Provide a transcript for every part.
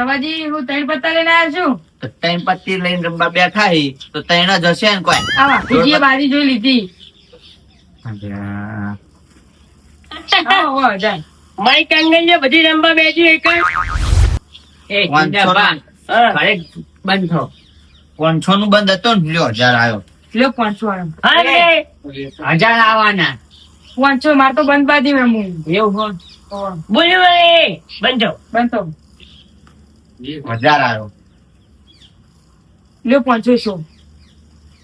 બાબાજી હું 3 પત્તા લઈને આવ્યો છું. તો 3 પત્તી લઈને રમવા બેઠા હી તો 3 જ હશે ને કોઈ. આ બાપુજીએ બાજી જોઈ લીધી. અલ્યા. આવો, આવો, જાય. મારી કાંગણીએ બધી રમવા બેઠી એક એ ચિંતા બંધ થો 500 નું બંધ હતો ને લ્યો 1000 આવ્યો. લ્યો 500 વાળો. અરે 1000 આવવાના. 500 માર તો બંધ બાજી રમવું. એવું હો બોલ્યું એ બંધ થો બંધ તો. 1000 આવ્યો. લ્યો 500.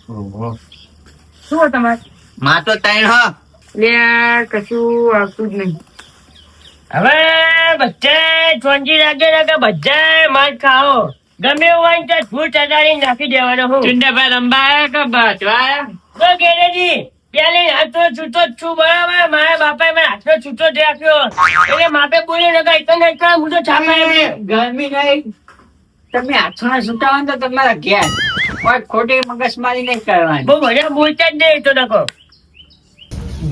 ઓહો. શું હોય તમારે? માં તો 3 હ. લે કશું આવતું જ નહીં. હવે બધા ચોંજી લાગે બધા માર ખાઓ ગમે એવું હોય તો ફૂલ ચડાડી નાખી દેવાનો હું ચુંડાભાઈ રંબા કે બાજવા? તો ઘેરેજી પેલી હાથો છૂટો જ છું બરાબર મારા બાપાએ મને હાથો છૂટો જ રાખ્યો એટલે માપે બોલી નકા એક હું તો છાપા એમને ગરમી નહીં તમે હાથોના સુટાવો તો તમારા ઘેર કોઈ ખોટી મગજમારી નહીં કરવાની. બહુ બધા બોલતા જ નહીં તો નકો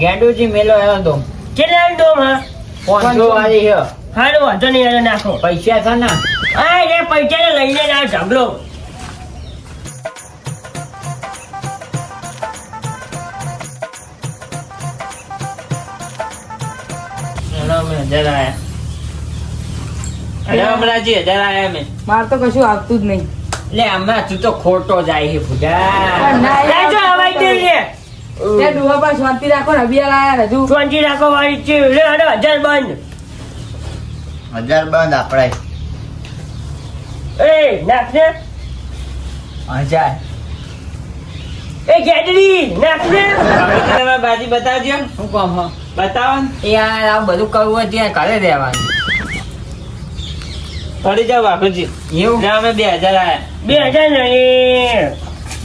ગેંડુજી મેલો આવ્યો તો કેટલા ડોમ હા 500 વાળી છે. હારું વાંધો નહીં યાર નાખો પૈસા છે ને હા એ પૈસા લઈને ના ઝાબલો માર તો કશું આવતું જ નહીં. લે હમણાં તું તો ખોટો જાય છે ભૂડા. પણ ના લાજો યાર. આવાજ દે લે ત્યાં ડૂબા પર શાંતિ રાખો ને. અભિયાલ આયા ને હજુ. ચોંજી રાખો વાળી છે લે હાડો 1000 બંધ 1000 બંધ આપડે. એ નાખને 1000 એ ગેડરી નાખને તમે બાજી બતાવજો શું કામ હો બતાવો ને યાર આ બધું કરવું હોય ત્યાં ઘરે રહેવાનું. પડી જાવ બાપુજી એવું અમે 2000 આયા 2000 નહીં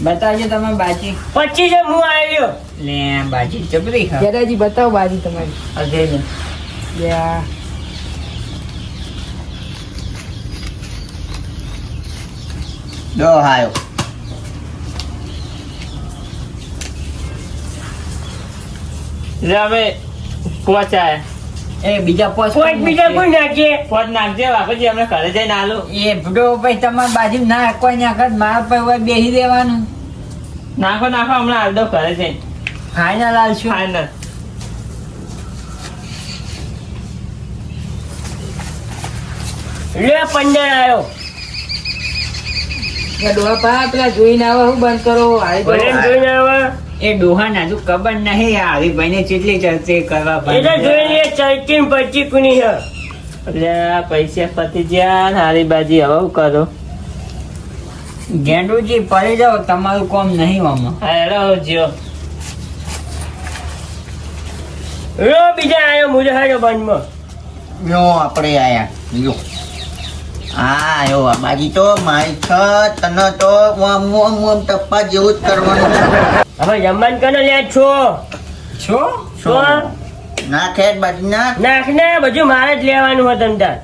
બતાવજો તમે બાજી. 25 હું આવ્યો લે બાજી જબરી ખા જરાજી બતાવો બાજી તમારી. અજય યા. દો આયો. અમે પહોંચાય એ બીજા પોચ બીજા કોઈ નાખીએ પોચ નાખજે બાપુજી અમે ઘરે જઈને આલો. એ ભૂડો ભાઈ તમારી બાજુ ના કોઈ નાખત મારા પર હોય બેસી દેવાનું. નાખો હમણાં હાલ દો ઘરે જઈને ફાઈનલ આલશું. ફાઈનલ લે 15 આવ્યો ડોહા પા પેલા જોઈને આવે હું બંધ કરો. હારી કરો. ભલે જોઈને આવે એ ડોહા ના હજુ ખબર નહીં આ હરીભાઈ ને કેટલી ચર્ચે કરવા એટલે જોઈ લે ચૈતી ને પચી કુની છે એટલે પૈસા પતી ગયા હારી બાજી હવે હું કરો ગેંડુજી પડી જાઓ તમારું કોમ નહીં આમાં. હેલો જીઓ રો બીજા આવ્યો મુજે હાજો બંધમાં યો આપણે આયા યો. આયો આ બાજી તો મારી છ તને તો ઓમ ટપ્પા જેવું જ કરવાનું છે. હવે જમવાનું કને લે છો છો છો નાખે જ બાજી નાખ. નાખ ને બધું મારે જ લેવાનું હોય તમતાર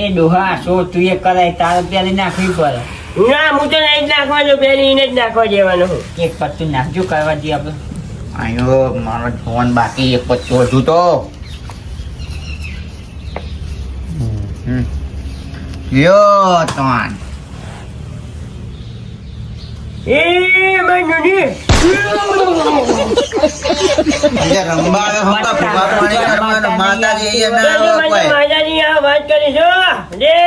એ ડોહા શો તું એ કરાય તારે પેલી નાખવી પડે. ના હું તો નહીં જ નાખવાનું પેલી એને જ નાખવા દેવાનું હું એક પત્તું નાખજો કરવા દઈએ આપણે. આયો મારો જોન બાકી એક પત્તો હજુ તો. યો તોન એ મનુની રંબાળે હોતા ભૂખા પાણી કરવાનો માતાજી એ ના રોકવાય. માતાજી આ વાત કરી છો લે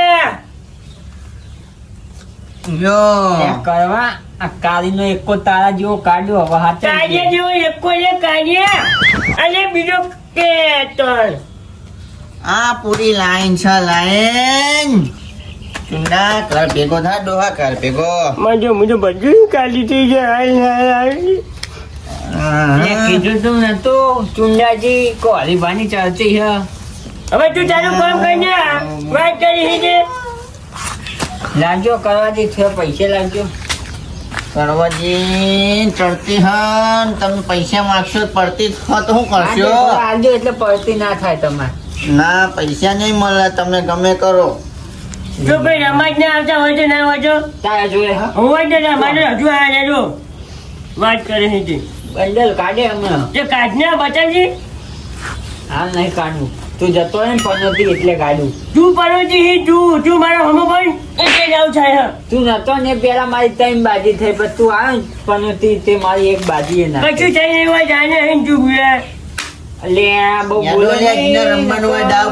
યો એ કરવા આ કાળીનો એકો તારા જેવો કાઢ્યો હવે હાથે કાજે જેવો એકો એ કાજે અને બીજો કે તણ આ પૂરી લાઈન છે લાઈન. ચુંડા કર ભેગો થા ડોહા કર ભેગો. મુજો બધું કાઢી થઈ જાય મેં કીધું તું નતું ચુંડાજી કો હરીભાની ચાલતી છે. હવે તું તારું કામ કરીને વાત કરી છે લાગજો કરવાથી થોડા પૈસા લાગજો. કરવાજી ચડતી હન તમે પૈસા માંગશો પડતી હો તો શું કરશો? આવજો એટલે પડતી ના થાય તમારે. ના પૈસા નહીં મળે તમે ગમે કરો. જો ભાઈ રમાજ ના આવતા હોય તો ના હોય તો તારા જોડે હા હોય તો રમાજ હજુ આવ્યા જો વાત કરે છે બંડલ કાઢે હમણાં જે કાઢને બતાવજી હાલ નહીં કાઢવું. તું જતો રહે ને પનોતી એટલે ગાડું. તું પનોતી હી તું મારો હમો પણ એટલે જાવ છે હા. તું નતો ને પેલા મારી 3 બાજી થઈ પછી તું આવ્યો ને પનોતી તે મારી 1 બાજી એ ના કશું થઈ નહીં હોય જાને અહીં તું ભૂલે. એટલે આ બહુ યાદો બોલો લે, જીને રમવાનું હોય દાવ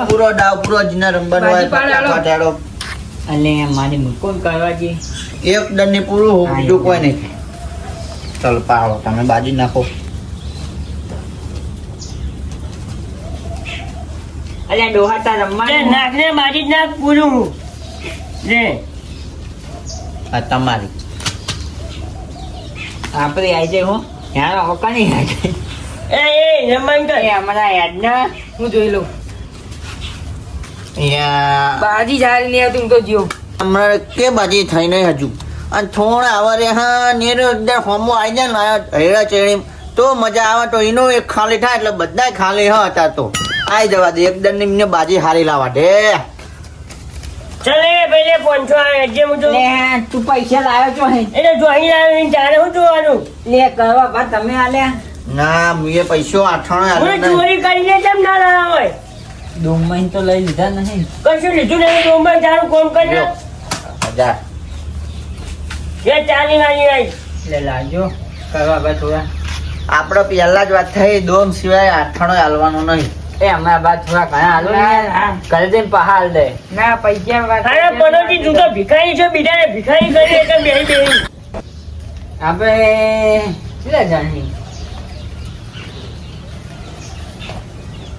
પૂરો જીને રમવાનું હોય બાજી પાડો. ફટાફટ હેડો. અને મારી મુકોન કરવા જી એક દંડની પૂરું હોવું, બીજું કોઈ નહીં. ચાલો પાડો, તમે બાજી નાખો. અલ્યા ડોહાતા લે રમવાનું નાખને બાજી જ નાખ પૂરું લે. આ તમારી. આપણે આવી જાય હો યાર હોકા નહીં આવી એ રમણ કર. એ અમારા યાદના હું જોઈ લઉં. અહીંયા બાજી સારી નહીં આવતી હું તો જીવ. હમણાં કે બાજી થઈ નહીં હજુ. અને થોડા આવા રે હા નેરો એકદમ હોમો આવી જાય ને હેડા ચેડી તો મજા આવે. તો એનો એક ખાલી થાય એટલે બધા ખાલી હા હતા તો આવી જવા દે. એકદમ ની બાજી હારી લાવવા દે. ચલે પેલે પોંચો આવે જે હું તો લે તું પૈસા લાવ્યો છો હે એટલે જોઈ લાવીને જાણે હું જોવાનું. લે કરવા બા તમે આલ્યા ના મેં પૈસો આઠાણો હું આલ્યો નહીં. ચોરી કરીને કેમ ના લાવ્યા હોય. ડોંગમાં તો લઈ લીધા નહીં કશું લીધું નહીં ડોંબર તારું કોમ કર લ્યો, 1000. એ ચાલી વાળી આવી. લે લાવજો કરવા બા થોડા આપડે પહેલા જ વાત થઈ દોમ સિવાય આઠાણો હાલવાનો નહીં. એ અમારા બા થોડા ઘણા હાલો ને યાર. ઘરે જઈને પહાડ દે ના પૈસા વાત અરે પનોતી તું તો ભિખારી છો બીજાને ભિખારી કરી એટલે બેહી બેહી. આપણે કેટલા જાણી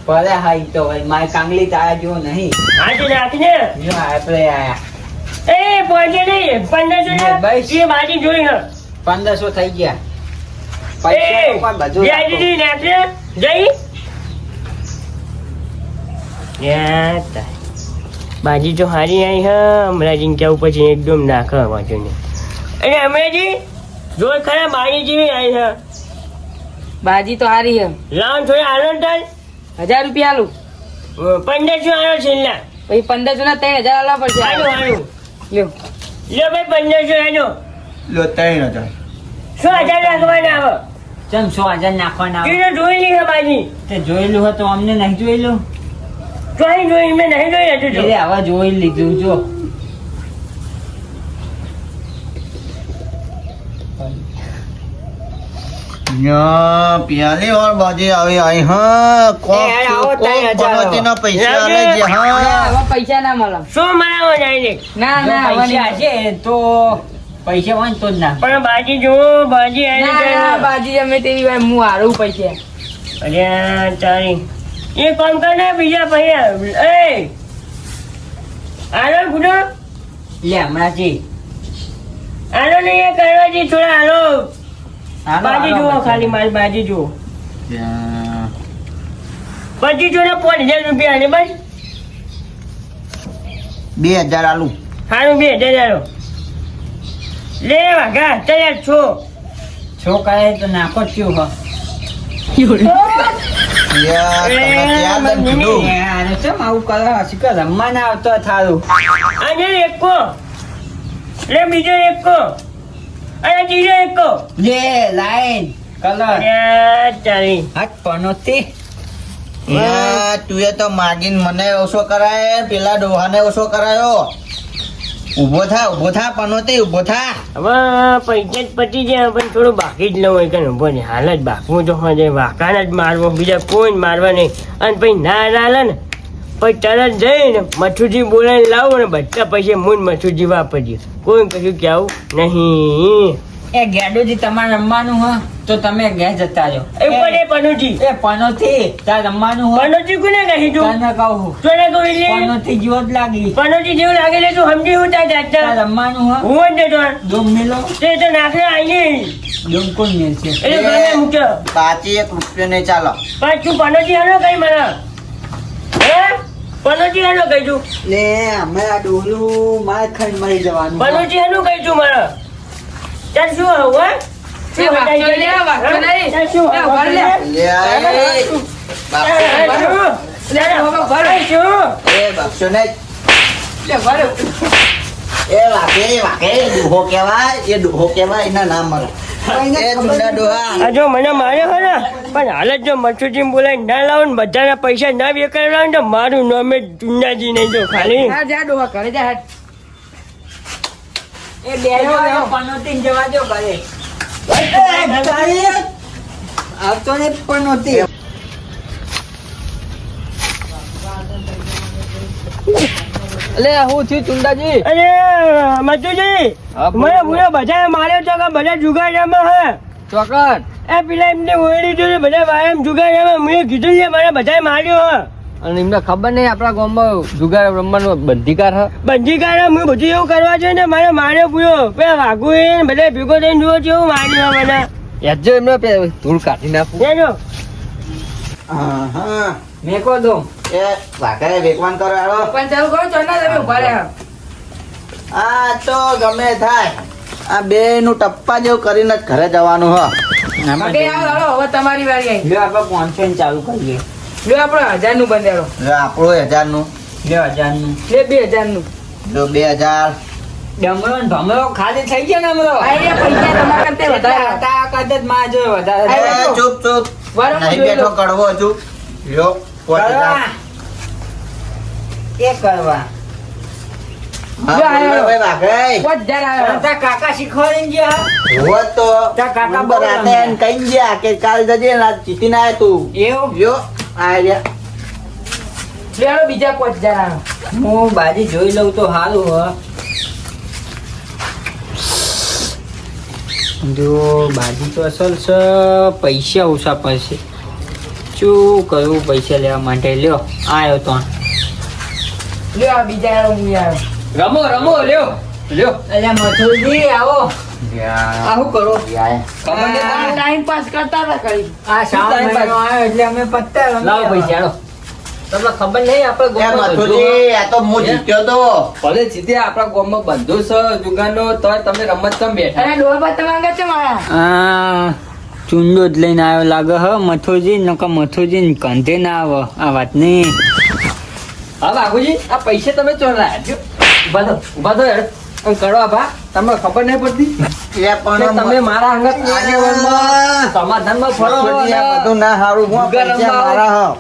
પરે હાઈ તો ભાઈ મારી કાંગલી તારા જેવો નહીં આજે નાખને જો આપણે આયા એ પહોંચે નહીં 1500 ના બસ. એ બાજી જોઈ હ 1500 થઈ ગયા એ પૈસા પણ બધું વ્યાજી નાખને જઈ યા તા. બાજી તો હારી આવી હ હમણાં જીંક્યા ઉપર છે એકદમ નાખ વાંચો ને અને હમણાંજી જોઈ ખરા બાજી જેવી આવી હ બાજી તો હારી હે. લાવન થોડી આલો ને તાર 1000 રૂપિયા આલું. 1500 આલો છેલ્લા પછી 1500 ના 3000 આલવા પડશે. આલો આલો લ્યો. લ્યો ભાઈ 1500 આલો લો 3000. 1000 રાખવાના આવે ચમ 100,000 નાખવાના આવે. તું જોઈ લી બાજી તે જોયેલું હોય તો અમને નહીં જોયેલું જોઈ મેં નહીં જોઈ હતું એટલે હવે જોઈ લીધું જો યા પ્યાલી ઓર બાજી આવી આવી હા કોક એ આવો કોક 3000 પનોતીના પૈસા આલે છે હા. હવે પૈસા ના મળે. શું મનાવો જાય ને ના જો ના હવે પૈસા નહીં. હશે તો પૈસા હોય ને તો જ ના પણ બાજી જો બાજી ના આવી ના જાય બાજી અમે તેવી હોય હું હારું પૈસા. અરે તારી એ કોમ કર ને બીજા પૈસા એ આલો ગુડો લે હમણાંથી આલો ને એ કરવાજી થોડા આલો હાલો, બાજી હાલો, જુઓ પછી. ખાલી મારી બાજી જુઓ ત્યાં પછી જો ને 5000 રૂપિયા ને બસ 2000 આલુ. સારું 2000 આલો લે વાઘા તૈયાર છો છોકરાએ તો નાખો જ થયું હો. યા તમે ત્યાં દન કીધું. એ આને ચમ આવું કરો હશે કે રમવા ના આવતો થારું અને એકો લે બીજો એકો અને ત્રીજો એકો લે લાઈન કલર અરે તારી હાથ પનોતી યા તુંએ તો માગીને મને ઓછો કરાય પેલા ડોહાને ઓછો કરાયો. ઊભો થા પનોતી ઊભો થા. હવે પૈસા જ પતી જાય પણ થોડું બાકી જ લઉં હોય કે ઉભો ને હાલ જ બાકવું તો હોય વાકાને જ મારવો બીજા કોઈ જ મારવા નહીં અને પછી ના હાલે ને પછી તરત જઈને મથુરજી બોલાવીને લાવો ને બધા પૈસા મૂન મથુરજી વાપરજે કોઈ કશું કહેવું નહીં એ ગેડુજી તમારે રમવાનું હો તો તમે ઘેર જતા રહો એ પડે પનોજી એ પનોતી તાર રમવાનું હો પનોજી કોને કહી તું તને કહું તને કહું એટલે પનોતી જેવો જ લાગી પનોજી જેવું લાગે છે તું સમજી હું તાર તાર જાતના રમવાનું હો હું જ ને તો ડોમ મેલો તે તો નાખે આવી ડોમ કોણ મેલ છે એટલે ગમે મૂક્યો બાકી 1 રૂપિયો નહીં ચાલો. પણ તું પનોજી આનો કઈ મને હે પનોજી આનો કઈ તું લે અમે આ ડોલું માર ખાઈને મરી જવાનું પનોજી આનું કઈ તું મને ચાલ શું હવે એ વાંચો લે, વાંચો નહીં. ચાલ શું એ ભર લે. લે બાપુ. એ બાપસો ને લે ભરે. એ વાકે ડોહો કહેવાય. એ ડોહો કહેવાય એના નામ મળે. એ જુના ડોહા જો મને માર્યો હોય ને પણ હાલ જ જો મચ્છુજી બોલાય ના લાવો ને બધાના પૈસા ના વેકાય ને તો મારું નામ જ ચુંડાજી નહીં જો ખાલી હા જા ડોહા ઘરે જા હેડ. એ બેનો પનોતી જવા દો ઘરે. આવતો ને પણ નહોતી. અલે હું થયું ચુંડાજી? અરે મચ્છુજી મને પૂરો બધા માર્યો તો કે બધા જુગાડામાં હે ચોકટ એ પેલા એમને ઓળી જોડે બધા વાયમ જુગાડામાં મેં કીધું છે મને બધા માર્યો હે અને એમને ખબર નહીં આપણા ગામમાં જુગાર રમવાનો બંધીકાર હ. બંધીકારા હું બધું એવું કરવા છે ને મારે માર્યો પૂરો પેલા વાઘુ એ બધા ભેગો થઈને જુઓ છે એવું માર્યો મને યાજો એમને ધૂળ કાઢી નાખું. જોજો હા મેકો દો. એ વાઘરે વેકવાન કરો આવો. પણ ચાલુ કરો ચોરના તમે ઉભા રહ્યા. આ તો ગમે થાય આ બે નું ટપ્પા જેવું કરીને જ ઘરે જવાનું હ. બાકી આવો હાલો હવે તમારી વારી આવી. લ્યો આપણે કોન્ફરન્સ ચાલુ કરીએ. લ્યો આપણે 1000 નું બંધારો. જો આપણું 1000 નું, લ્યો 1000 નું. લે 2000 નું. જો 2000. ડમરો ને ભમરો ખાલી થઈ ગયા ને અમરો. આયા પૈસા તમારા કરતા વધારે. હતા કદાચ માં જો વધારે. એ ચૂપ ચૂપ. બરાબર નહીં જોઈ લો. બેઠો કડવો હજુ. લ્યો 5000. કરવા. એ કરવા. હા, લ્યો, આયો. બોલો ભાઈ વાઘરે. 5000 આવ્યો. તા કાકા શીખવાડીને ગયા. હોત તો તારા કાકા નંબર બોલો હાથે એને કહી ગયા કે કાલ જજે ને આજ જીતીને આય તું. એવું લ્યો આ રહ્યા. લ્યો હાલો બીજા 5000 આવ્યો. હું બાજી જોઈ લઉં તો સારું હ. જો બાજી તો અસલ છે, પૈસા ઓછા પડશે. શું કરવું પૈસા લેવા માટે? લ્યો આયો તો લ્યો આ બીજા આવ્યો હું આવ્યો. રમો રમો લ્યો લ્યો. અલ્યા મથુરજી આવો. આ શું કરો? યાર. ખબર નહીં આ તમને? ટાઈમ પાસ કરતા હતા કરી. આ શ્રાવણ મહિનો આવ્યો એટલે અમે પત્તા રમીએ. લાવો પૈસા હાલો. તમને ખબર નહીં આપણે એ ગામમાં મથુરજી, આ તો હું જીત્યો તો. ભલે જીતે આપણા ગામમાં બંધુ છે જુગારનો તો તમે રમત કેમ બેઠા અને ડોહા બા તમે આગળ ચમ આયા? આ ચુંડો જ લઈને આવ્યો લાગે હ મથુરજી. નકર મથુરજી કંધે ના આવે આ વાત નહીં. હા બાબુજી આ પૈસા તમે ચોરાયા જો ઉભા થો યાર આમ કરો ભા તમને ખબર નહીં પડતી એ કે પણ તમે મારા અંગત આગેવાનમાં સમાધાનમાં ફરો મથુરજી, આ અને બધું ના હારું. હું આ જુગાર પૈસા રમવા મારા હ.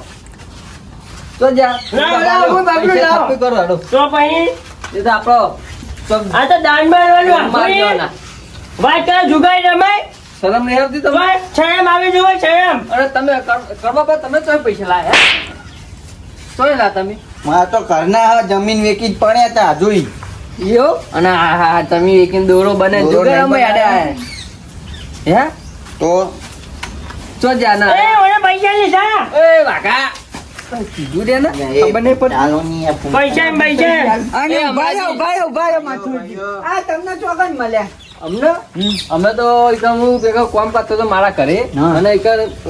તો જા લાવો, લાવો, હું બાબલું પૈસા લાવો. થાપી કરો હેડો. તો પછી એ તો આપણો આ તો દાન મારવાનું મારવાના. વાત કરો જુગાઈ રમાય શરમ નહીં આવતી તમે વાત શરમ આવી જોવે શરમ અરે તમે કરવા પર તમે ચોય પૈસા લાયા ચોય લા તમે મારા તો ઘરના હ, જમીન વેચી જ પડ્યા હતા હજુય. યો અને આ તમે એક દોરો બને દોરો જુગાર નહીં અમે યાદ બનાવ્યો. હે તો ચો જાના એ મને પૈસા લીધા એ વાકા કીધું રે ને એ ખબર નહીં પડતી ચાલો નહીં આ પૂછ. પૈસા ને પૈસા અને એ ઉભા રહ્યો, અમારી- ઉભા રહ્યો, મથુરજી. આ તમને ચોકન મળ્યા. અમને અમે તો એક હું ભેગો કોમ કરતો હતો મારા ઘરે હા. અને એક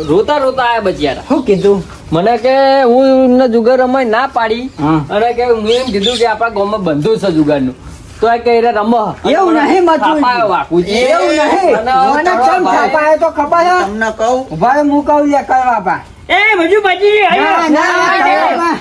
રોતા રોતા આયા બચિયારા શું કીધું? મને કે હું એમને જુગાર રમાય ના પાડી હા. અને કે હું એમ કીધું કે આપણા ગામમાં બંધુ છે જુગારનું તો એ કે એને રમો એવું નહીં મથુરજી. થાપાયો વાકુજી. એવું નહીં. અને મને કરવા કેમ ભાઈ. છાપાયો તો ખબર હે? તમને કહું ઉભા રહ્યો, હું કહું લે કરવા બા. એ બધું પચી ગયું ના, ના, ના.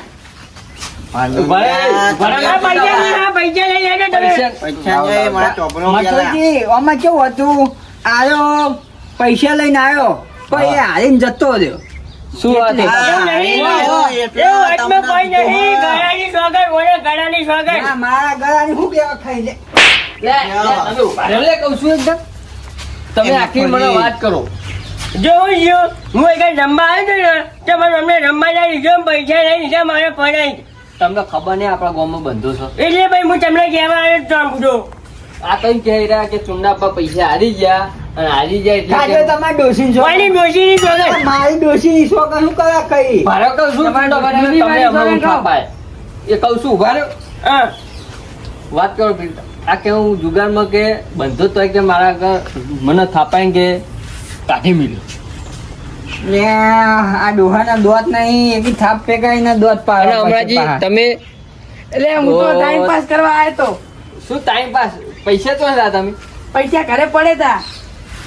ભાઈ, આ પૈસા નહીં, આ પૈસા લઈ લેજો તમે પૈસા પૈસા છે, મારા ચોપડો પેલા. મથુરજી, આમાં કેવું હતું? આયો પૈસા લઈને આવ્યો પણ એ હારીને જતો રહ્યો. શું વાત એટલે. છે? એવું નહીં એટલે એવું હાથમાં કોઈ તમને નહીં કીધું, હા. ગળાની સોગંદ ઓલે ગળાની સોગંદ ના, મારા ગળાની શું કેવા ખાઈ લે. લે, તમે ઉભા રહો, લે, કહું છું એકદમ. તમે આખી મને વાત કરો જોઉં છું હું એક રમવા આવ્યો હતો ને તો મને અમને રમવા ના લીધો પૈસા નહીં લીધા મારે પડાય તમને ખબર નહીં આપણા ગામમાં બંધો છે એટલે ભાઈ હું તમને કહેવા આવ્યો તો પૂછો આ કઈ કહી રહ્યા કે ચુંડાપા પૈસા હારી ગયા અને હારી જાય એટલે ખાજો કે- તમારે ડોશીની છોકરી. કોઈની ડોશીની સોગંદ મારી ડોશીની છોકરી શું કરે કઈ? મારે કહું છું તમારે ચુંડાપાને ડોશીની તમે વાળી હમણાં સોગંદ થાપાય. એ કહું છું ઉભા રહ્યો. હા વાત કરો પ્રીતા. આ કે હું જુગારમાં કે બંધો તો કે મારા આગળ મને થાપાય કે કાઢી મિલ્યો લે, આ ડોહાના દોત નહીં એવી થાપ પેગાઈને દોત અને પાડે હમણાંજી પછી તમે એટલે હું તો ટાઈમ પાસ કરવા આવ્યો તો. શું ટાઈમ પાસ પૈસા તો હતા તમે પૈસા ઘરે પડે તા.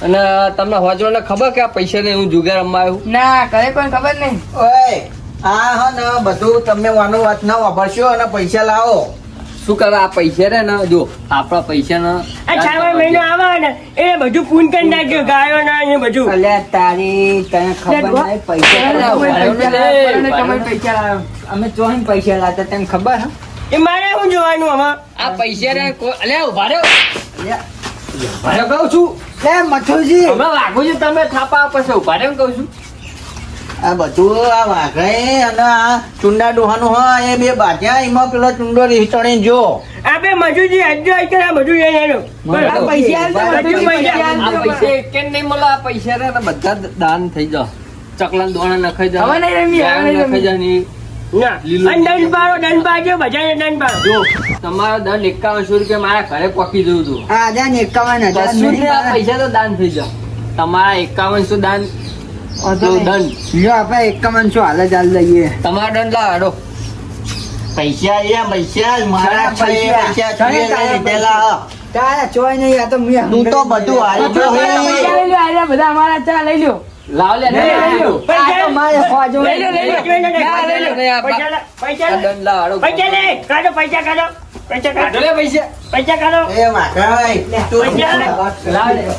અને તમને હોજવાને ખબર કે આ પૈસા ને હું જુગાર રમવા આવ્યું ના ઘરે કોઈ ખબર નહીં. ઓય આ હ ને બધું તમે વાનો વાત ના વાપરશો અને પૈસા લાવો શું કરે આ પૈસા રે ને જો આપણા પૈસા ને આ શ્રાવણ મહિનો આવે ને એ બધું પૂન કરી નાખ્યો ગાયો ના એ બધું અલ્યા તારી તને ખબર નહીં પૈસા અમે ચોહીને પૈસા લાવતા તને ખબર હે એ મારે શું જોવાનું આમાં આ પૈસા રે અલે ઉભા રહ્યો ભાઈ કહું છું લે મથુરજી હમણાં લાગુ છે તમે થાપા પછી ઉભા રહ્યો કહું છું આ બધું આ વાઘાઈ અને આ ચુંડા ડોહાનું હા એ બે બાજ્યા એમાં પેલો ચુંડો રીચણી જો આપે મજૂરી હજુ અત્યારે આ બધું લઈ આવ્યો આ પૈસા બધું પૈસા આ પૈસા એક કે નહીં મળે આ પૈસા રે ને બધા દાન થઈ જાવ ચકલા દોણા નખાઈ જાવ હવે નહીં રમીએ, હવે નહીં નખાઈ જાવ ની ના અને દંડ પાડો બધાને દંડ પાડો જો તમારો દંડ 5100 રૂપિયા મારા ઘરે પકી જવું હતું આ 51,000 કશું નહીં, આ પૈસા તો દાન થઈ જાવ તમારા 5100 દાન જો દંડ લ્યો આપણે 5100 હાલ જ હાલ લઈએ તમારો દંડ લાવો પૈસા મારા છે પૈસા છે લીધેલા તારા ચોય નહીં આ તો તું તો બધું હારી જો હે બધા અમારા ચા લઈ લ્યો લાવ લે લઈ લો. આ તો મારે ખોજો લઈ લો લઈ લો, નહીં, આ પૈસા લે પૈસા લે દંડ લાવો પૈસા લે કાઢો પૈસા કાઢો પૈસા કાઢો લે પૈસા પૈસા કાઢો એ વાઘાઈ તું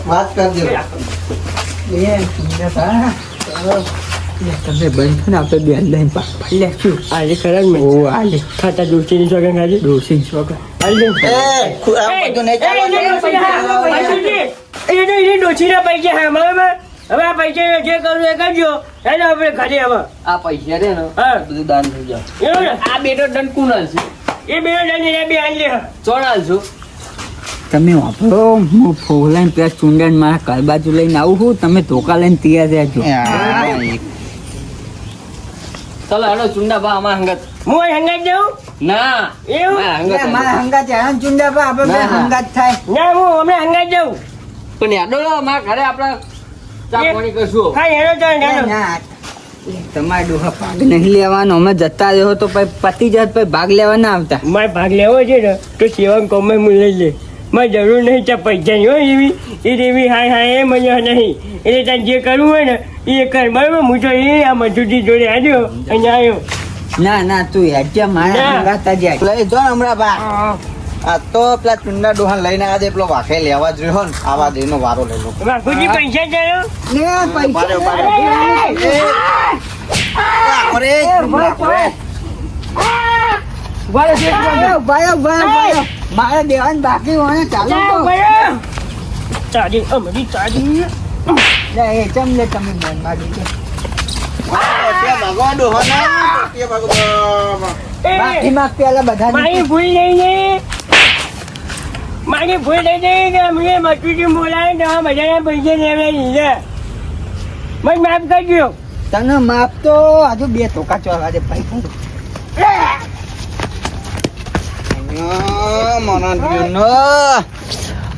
વાત કર દે તમે બંધ ને આપણે બે લઈને પાડી લેશું આજે ખરા મેં ઓ આલે ખાતા દોસ્તીની સોગન ખાધી ડોસી છોકરા હાલ દે એ આ બધું નહીં ચાલે એને ડોસીના પૈસા હા બરાબર હવે આ પૈસા જે કરવું એ કરજો એને આપણે ઘરે હવે આ પૈસા રે ને હા. બધું દાન થઈ જાવ એવું ને? આ બેટો દંડ કુનાલ છે એ બે દંડ એ બે હાલ લે ચોણાલ છું તમે વાપરો હું ફોલાઈને પેલા ચુંડન મારા ઘર બાજુ લઈને આવું છું તમે ધોકા લઈને તૈયાર રહેજો ચાલો હેડો ચુંડા બા અમાર હંગત હું અહીં હંગાત જાઉં ના એવું? મારા હંગત મારા હંગાત હેરાન ચુંડા પર આપણે બે ના, ના. હંગાત થાય ના હું હમણાં હંગાત જાઉં પણ હેડો લો મારા ઘરે આપણે ચા એ- પાણી કરશું હા હેડો ચાલ હેડો ના તમારે ડોહા ભાગ નહીં લેવાનો અમે જતા રહ્યો તો પછી પતિ જાત પછી ભાગ લેવા ના આવતા મારે ભાગ લેવો છે ને તો સેવન કોમે હું લઈ લે મારે જરૂર નહીં ચા પૈસાની હોય એવી એવી હાય એ મને નહીં એટલે તારે જે કરવું હોય ને એ કર બરાબર હું તો એ આ મજૂરી જોડે આવ્યો અને આવ્યો ના તું હેડજે મારા ના. હંગાત જ હેડ. લઈ જો ને હમણાં બા આ તો પેલા ચુંડા ડોહા લઈને આજે પેલો વાઘે લેવા જ રહ્યો ને આવા દેનો વારો લઈ લો બાપુજી પૈસા ચાલો ને પૈસા અરે ભાઈ મારે દેવાનું બાકી હોય ચાલો તો ચાલી અમારી ચાલી લે એ ચમ લે તમે મન મારી દે ભગવાન ડોહા ના ભગવાન બાકી માં પેલા બધા મારી ભૂલ નહીં ને મારી ભૂલ નહીં કે અમને મજૂરી બોલાવે તો આ બધાના પૈસા લેવા લીધા મને માફ કરજો તને માપ તો હજુ બે ધોકા ચોરવા દે ભાઈ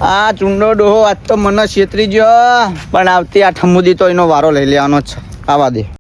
આ ચુંડો ડોહો આજ તો મને છેતરી ગયો પણ આવતી આ ઠમુદી તો એનો વારો લઈ લેવાનો જ છે આવા દે